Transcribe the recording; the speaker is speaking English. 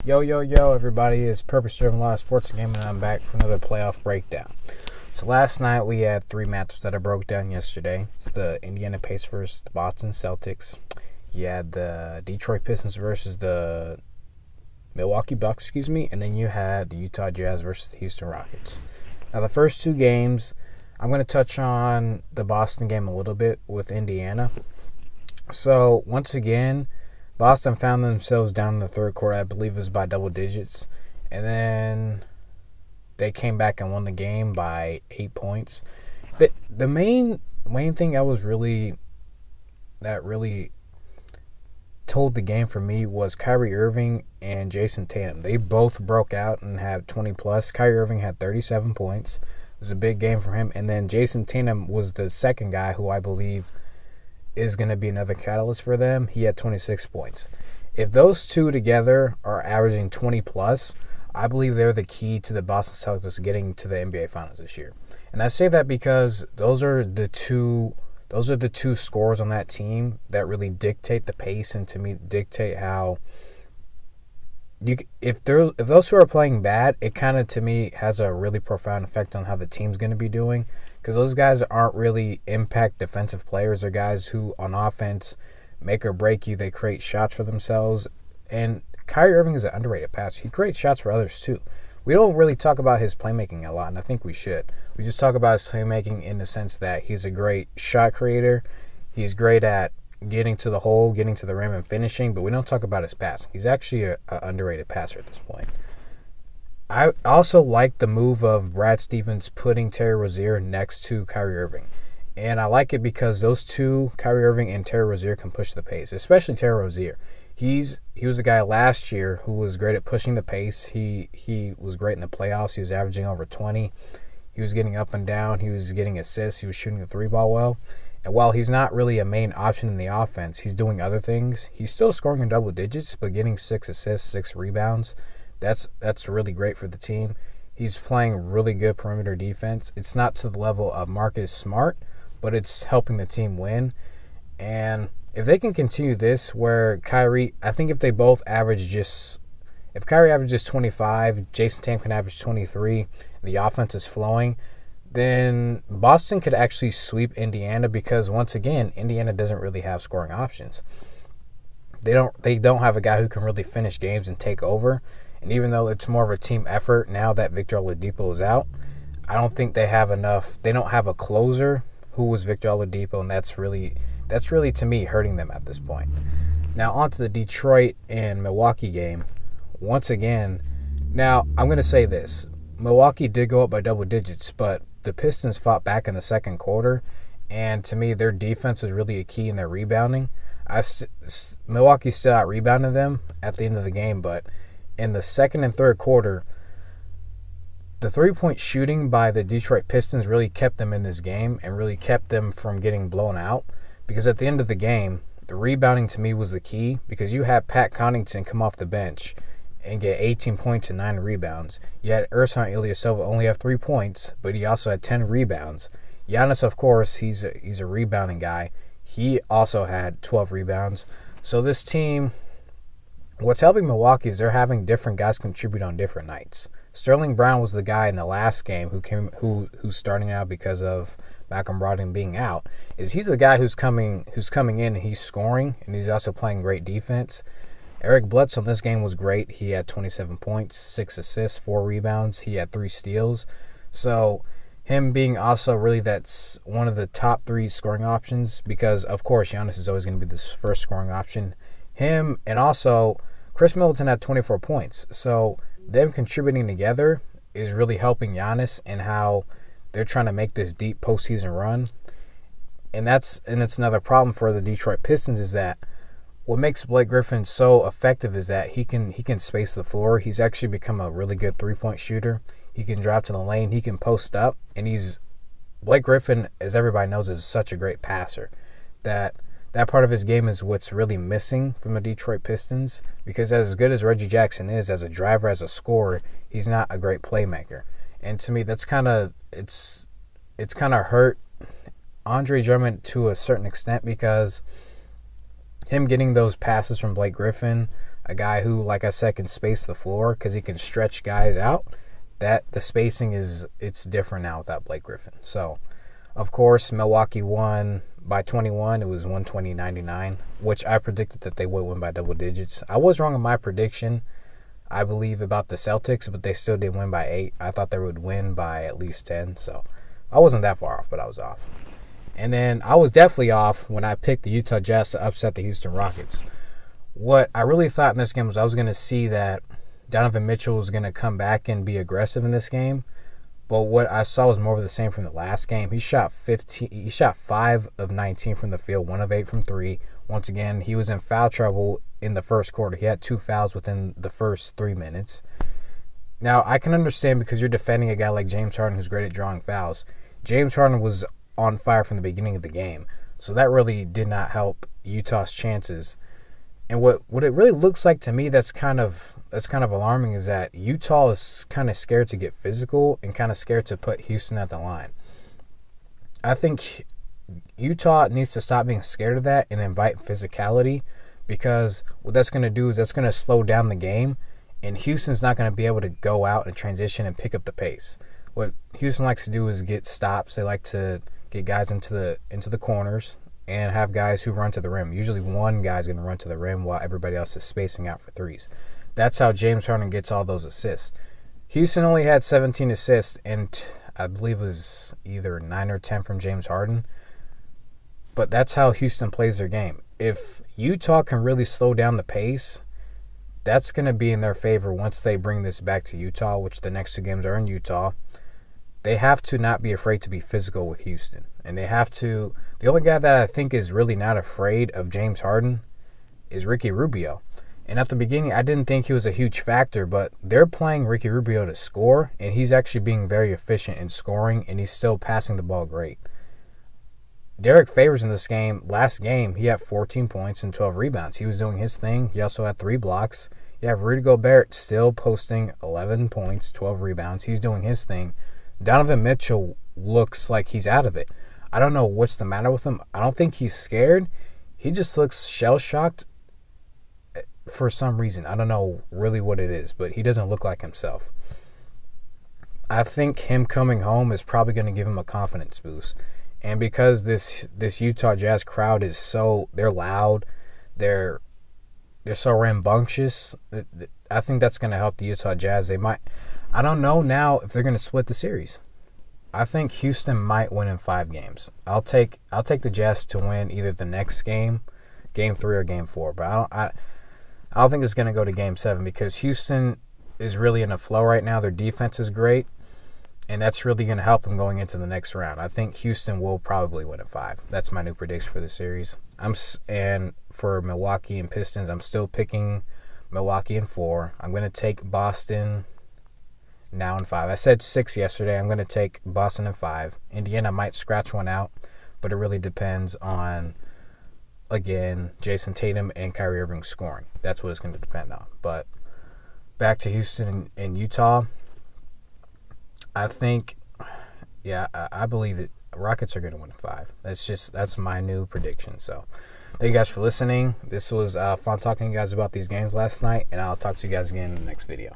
Yo, everybody. It's Purpose Driven Live Sports Game, and I'm back for another playoff breakdown. So last night we had three matches that I broke down yesterday. It's the Indiana Pacers versus the Boston Celtics. You had the Detroit Pistons versus the Milwaukee Bucks, and then you had the Utah Jazz versus the Houston Rockets. Now the first two games, I'm going to touch on the Boston game a little bit with Indiana. So once again, Boston found themselves down in the third quarter. I believe it was by double digits. And then they came back and won the game by 8 points. The main thing that really told the game for me was Kyrie Irving and Jason Tatum. They both broke out and had 20 plus. Kyrie Irving had 37 points. It was a big game for him. And then Jason Tatum was the second guy who I believe is going to be another catalyst for them. He had 26 points. If those two together are averaging 20 plus, I believe they're the key to the Boston Celtics getting to the NBA Finals this year. And I say that because those are the two scorers on that team that really dictate the pace and to me dictate how if those who are playing bad, it kind of to me has a really profound effect on how the team's going to be doing. Because those guys aren't really impact defensive players. They're guys who, on offense, make or break you. They create shots for themselves. And Kyrie Irving is an underrated passer. He creates shots for others, too. We don't really talk about his playmaking a lot, and I think we should. We just talk about his playmaking in the sense that he's a great shot creator. He's great at getting to the hole, getting to the rim, and finishing. But we don't talk about his passing. He's actually an underrated passer at this point. I also like the move of Brad Stevens putting Terry Rozier next to Kyrie Irving. And I like it because those two, Kyrie Irving and Terry Rozier, can push the pace, especially Terry Rozier. He was a guy last year who was great at pushing the pace. He was great in the playoffs. He was averaging over 20. He was getting up and down. He was getting assists. He was shooting the three ball well. And while he's not really a main option in the offense, he's doing other things. He's still scoring in double digits, but getting 6 assists, 6 rebounds. That's really great for the team. He's playing really good perimeter defense. It's not to the level of Marcus Smart, but it's helping the team win. And if they can continue this where Kyrie, I think if Kyrie averages 25, Jason Tatum can average 23, the offense is flowing, then Boston could actually sweep Indiana because once again, Indiana doesn't really have scoring options. They don't have a guy who can really finish games and take over. And even though it's more of a team effort now that Victor Oladipo is out, I don't think they have enough. They don't have a closer who was Victor Oladipo, and that's really to me hurting them at this point. Now on to the Detroit and Milwaukee game. Once again, now I'm going to say this. Milwaukee did go up by double digits, but the Pistons fought back in the second quarter, and to me their defense is really a key in their rebounding. Milwaukee still out-rebounded them at the end of the game, but in the second and third quarter, the three-point shooting by the Detroit Pistons really kept them in this game and really kept them from getting blown out because at the end of the game, the rebounding to me was the key because you had Pat Connaughton come off the bench and get 18 points and 9 rebounds. You had Ersan Ilyasova only have 3 points, but he also had 10 rebounds. Giannis, of course, he's a rebounding guy. He also had 12 rebounds. So this team, what's helping Milwaukee is they're having different guys contribute on different nights. Sterling Brown was the guy in the last game who's starting out because of Malcolm Brogdon being out. He's the guy who's coming in and he's scoring and he's also playing great defense. Eric Bledsoe in this game was great. He had 27 points, 6 assists, 4 rebounds. He had 3 steals. So him being also really that's one of the top 3 scoring options because, of course, Giannis is always going to be this first scoring option. Him and also Chris Middleton had 24 points. So them contributing together is really helping Giannis and how they're trying to make this deep postseason run. And it's another problem for the Detroit Pistons is that what makes Blake Griffin so effective is that he can space the floor. He's actually become a really good three-point shooter. He can drive to the lane. He can post up. And Blake Griffin, as everybody knows, is such a great passer that part of his game is what's really missing from the Detroit Pistons because as good as Reggie Jackson is as a driver, as a scorer, he's not a great playmaker. And to me, that's kind of hurt Andre Drummond to a certain extent because him getting those passes from Blake Griffin A guy who, like I said, can space the floor because he can stretch guys out. That the spacing it's different now without Blake Griffin. So, of course, Milwaukee won by 21. It was 120-99, which I predicted that they would win by double digits. I was wrong in my prediction, I believe, about the Celtics, but they still did win by 8. I thought they would win by at least 10, so I wasn't that far off, but I was off. And then I was definitely off when I picked the Utah Jazz to upset the Houston Rockets. What I really thought in this game was I was going to see that Donovan Mitchell was going to come back and be aggressive in this game. But what I saw was more of the same from the last game. He shot 5 of 19 from the field, 1 of 8 from 3. Once again, he was in foul trouble in the first quarter. He had 2 fouls within the first 3 minutes. Now, I can understand because you're defending a guy like James Harden who's great at drawing fouls. James Harden was on fire from the beginning of the game. So that really did not help Utah's chances. And what it really looks like to me that's kind of alarming is that Utah is kind of scared to get physical and kind of scared to put Houston at the line. I think Utah needs to stop being scared of that and invite physicality, because what that's going to do is that's going to slow down the game, and Houston's not going to be able to go out and transition and pick up the pace. What Houston likes to do is get stops. They like to get guys into the corners and have guys who run to the rim. Usually one guy's going to run to the rim while everybody else is spacing out for threes. That's how James Harden gets all those assists. Houston only had 17 assists, and I believe it was either 9 or 10 from James Harden. But that's how Houston plays their game. If Utah can really slow down the pace, that's going to be in their favor once they bring this back to Utah, which the next 2 games are in Utah. They have to not be afraid to be physical with Houston. And they have to... The only guy that I think is really not afraid of James Harden is Ricky Rubio. And at the beginning, I didn't think he was a huge factor, but they're playing Ricky Rubio to score, and he's actually being very efficient in scoring, and he's still passing the ball great. Derek Favors in this game, last game, he had 14 points and 12 rebounds. He was doing his thing. He also had 3 blocks. You have Rudy Gobert still posting 11 points, 12 rebounds. He's doing his thing. Donovan Mitchell looks like he's out of it. I don't know what's the matter with him. I don't think he's scared. He just looks shell-shocked for some reason. I don't know really what it is, but he doesn't look like himself. I think him coming home is probably going to give him a confidence boost. And because this Utah Jazz crowd is they're loud, they're so rambunctious, I think that's going to help the Utah Jazz. I don't know now if they're going to split the series. I think Houston might win in 5 games. I'll take the Jazz to win either the next game, Game 3 or Game 4. But I don't think it's going to go to Game 7 because Houston is really in a flow right now. Their defense is great, and that's really going to help them going into the next round. I think Houston will probably win in 5. That's my new prediction for the series. And for Milwaukee and Pistons, I'm still picking Milwaukee in 4. I'm going to take Boston now in 5. I said 6 yesterday. I'm going to take Boston in 5. Indiana might scratch one out, but it really depends on, again, Jason Tatum and Kyrie Irving scoring. That's what it's going to depend on. But back to Houston and Utah, I think, I believe that Rockets are going to win in 5. That's my new prediction. So thank you guys for listening. This was fun talking to you guys about these games last night, and I'll talk to you guys again in the next video.